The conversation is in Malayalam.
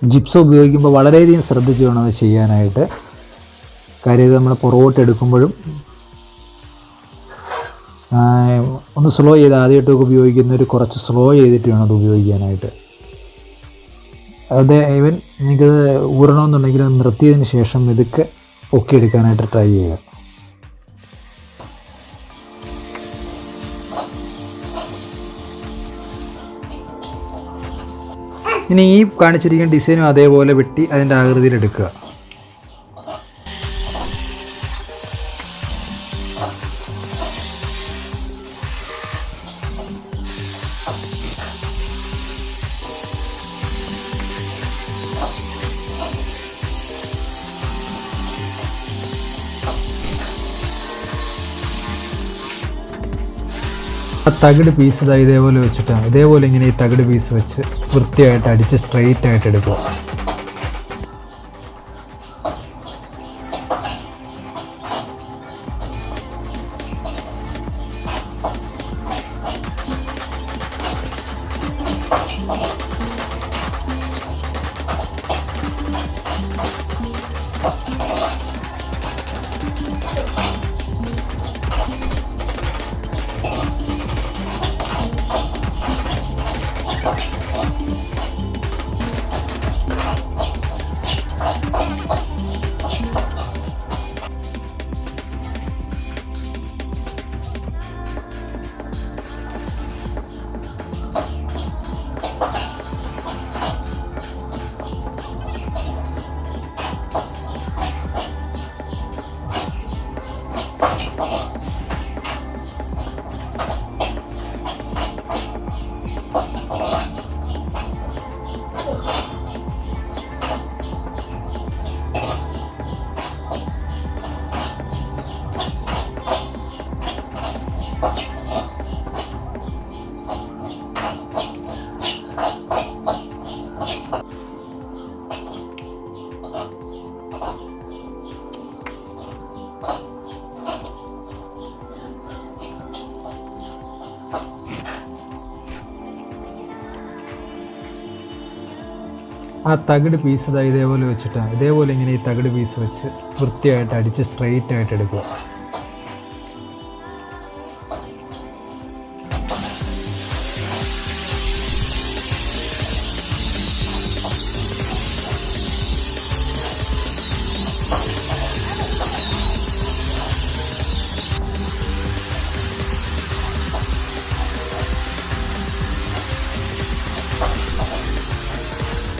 ജിപ്സം ഉപയോഗിക്കുമ്പോൾ വളരെയധികം ശ്രദ്ധിച്ച് വേണം അത് ചെയ്യാനായിട്ട്. കാര്യം ഇത് നമ്മൾ പുറകോട്ട് എടുക്കുമ്പോഴും ഒന്ന് സ്ലോ ചെയ്ത് ആദ്യമായിട്ടൊക്കെ ഉപയോഗിക്കുന്നവർ കുറച്ച് സ്ലോ ചെയ്തിട്ട് വേണം അത് ഉപയോഗിക്കാനായിട്ട്. അത് ഈവൻ നിങ്ങൾക്കത് ഊരണമെന്നുണ്ടെങ്കിൽ അത് നിർത്തിയതിന് ശേഷം ഇതൊക്കെ പൊക്കിയെടുക്കാനായിട്ട് ട്രൈ ചെയ്യുക. ഇനി ഈ കാണിച്ചിരിക്കുന്ന ഡിസൈനും അതേപോലെ വെട്ടി അതിൻ്റെ ആകൃതിയിൽ എടുക്കുക. ആ തകിട് പീസ് ഇതേപോലെ വെച്ചിട്ടാണ് ഇതേപോലെ ഇങ്ങനെ ഈ തകിട് പീസ് വെച്ച് വൃത്തിയായിട്ട് അടിച്ച് സ്ട്രെയിറ്റ് ആയിട്ട് എടുക്കുക. ആ തകിട് പീസ് ഇതേപോലെ വെച്ചിട്ടാണ് ഇതേപോലെ ഇങ്ങനെ ഈ തകിട് പീസ് വെച്ച് വൃത്തിയായിട്ട് അടിച്ച് സ്ട്രെയിറ്റ് ആയിട്ട് എടുക്കുക.